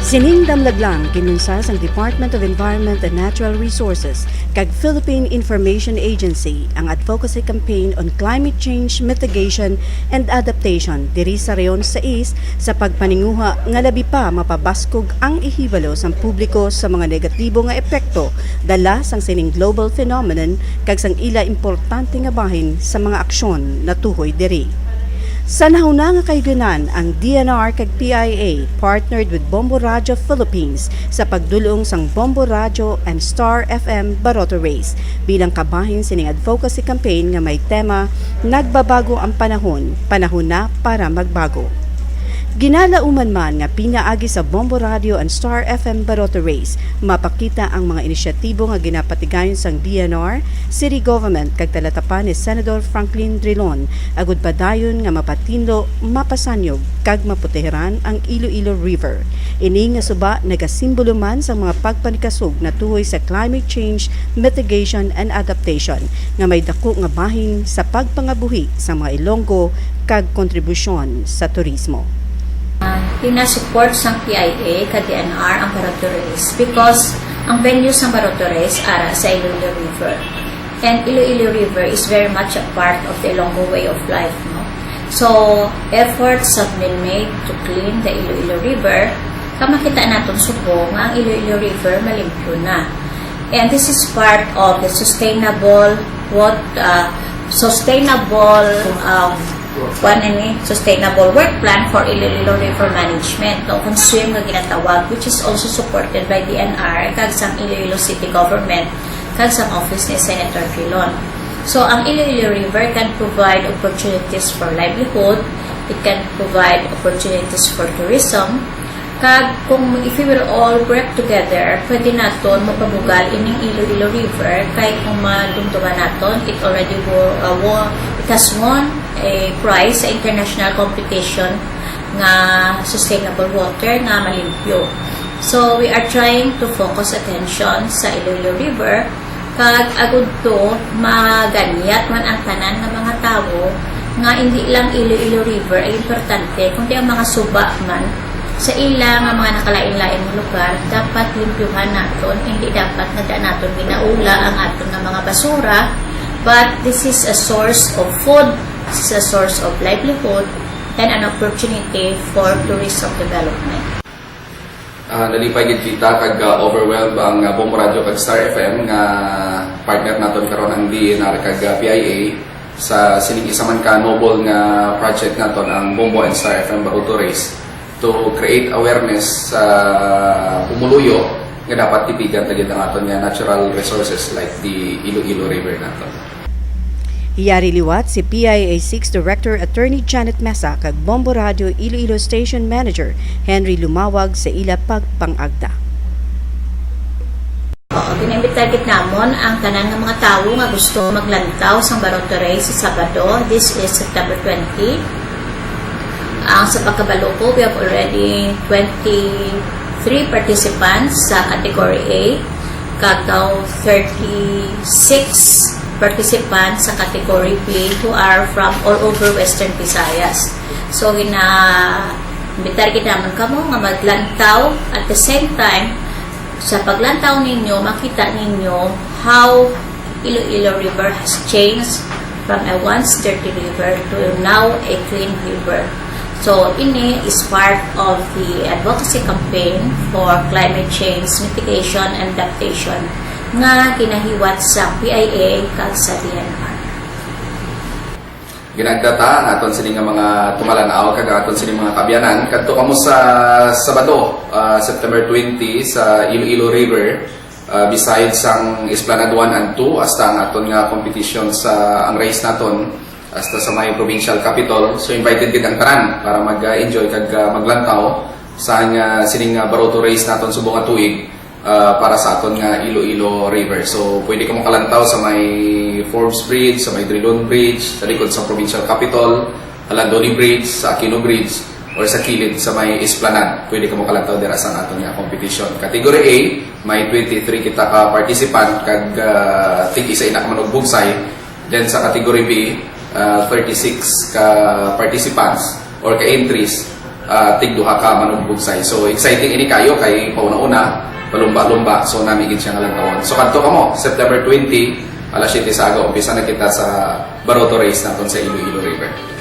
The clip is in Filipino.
Sining damlaglang kinunsa sang Department of Environment and Natural Resources kag Philippine Information Agency ang advocacy campaign on climate change mitigation and adaptation diri sa reyon sa East sa pagpaninguha nga labi pa mapabaskog ang ihibalo sang publiko sa mga negatibo nga epekto dala sang sining global phenomenon kag sang ila importante nga bahin sa mga aksyon na tuhoy diri. Sa nahuna nga kaygunan, ang DNR kag PIA partnered with Bombo Radio Philippines sa pagdulong sang Bombo Radio and Star FM Baroto Race bilang kabahin sining advocacy campaign nga may tema Nagbabago ang panahon, panahon na para magbago. Ginalauman man nga pinaagi sa Bombo Radio and Star FM Baroto Race, mapakita ang mga inisyatibo nga ginapatigayon sang DNR, City Government kag talatapan ni Senador Franklin Drilon, agud padayon nga mapatinlo, mapasanyog kag maputeheran ang Iloilo River. Ini nga suba nagasimbolo man sa mga pagpanikasog na tuhoy sa climate change, mitigation and adaptation nga may dako nga bahin sa pagpangabuhi sa mga Ilonggo kag kontribusyon sa turismo. Pinasupport sa PIA ka DNR ang Baroto Race because ang venue sa Baroto Race ara sa Iloilo River. And Iloilo River is very much a part of the Ilonggo way of life. No? So, efforts have been made to clean the Iloilo River. Kamakita natin subo nga ang Iloilo River malimpyo na. And this is part of the sustainable sustainable work plan for Iloilo River Management no kung swim nga ginatawag, which is also supported by DNR kag sa Iloilo City Government kag sa office ni Senator Filon. So ang Iloilo River can provide opportunities for livelihood, it can provide opportunities for tourism, kag kung if we will all work together, pwede naton mapabugal ining Iloilo River kay kung madumduman naton, it has won a prize sa international competition nga sustainable water nga malimpyo. So we are trying to focus attention sa Iloilo River kag agud to maganyat man ang tanan ng mga tao nga hindi lang Iloilo River ay importante kundi ang mga suba man sa ila nga mga nakalain-lain ng lugar dapat limpyuhan naton, hindi dapat nagdaan naton minaula ang aton nga mga basura, but this is a source of food, this is a source of livelihood and an opportunity for tourism development. Nalipay gid kita kag overwhelmed ang Bombo Radio kag Star FM nga partner naton karon ang DNR kag PIA sa sining isa man ka noble nga project naton ang Bombo and Star FM Baroto Race to create awareness sa umuluyo nga dapat tipigan tagid ang aton nga natural resources like the Iloilo River naton. Iyari liwat si PIA 6 Director Attorney Janet Mesa kag Bombo Radio Iloilo Station Manager Henry Lumawag sa ila pagpangagda. Ginimbitar namon ang tanan ng mga tawo nga gusto maglantaw sa Baroto Race sa Sabado. This is September 20. Ang sa pagkabalo ko, we have already 23 participants sa category A, kagaw 36 participants sa category B who are from all over Western Visayas. So, bitar naman kamo nga maglantaw at the same time, sa paglantaw ninyo, makita ninyo how Iloilo River has changed from a once dirty river to now a clean river. So, ini is part of the advocacy campaign for climate change mitigation and adaptation nga kinahiwat sa PIA kag sa DNR. Ginagdata ang aton sining mga tumalanaw kag aton sining mga kabyanan kadto kamo sa Sabado, September 20 sa Iloilo River, besides ang Esplanade 1 and 2 hasta ang aton nga competition sa ang race naton hasta sa may provincial capital. So invited gid ang tanan para mag-enjoy kag maglantaw sa sining Baroto Race naton subong nga tuig para sa aton nga Iloilo River. So pwede ka makalantaw sa may Forbes Bridge, sa may Drilon Bridge, sa likod sa provincial capital, Alandoni Bridge, sa Aquino Bridge, or sa kilid sa may Esplanade. Pwede ka makalantaw dira sa aton nga competition. Category A, may 23 kita ka participant kag tig-isa ina ka manog bugsay. Then sa category B, 36 ka participants or ka entries tigduha ka manugbungsay. So exciting ini kayo kay pauna-una palumba-lumba, so namigid siya nga lang tawon. So kadto kamo September 20 alas 7 sa aga umpisa na kita sa Baroto Race naton sa Iloilo River.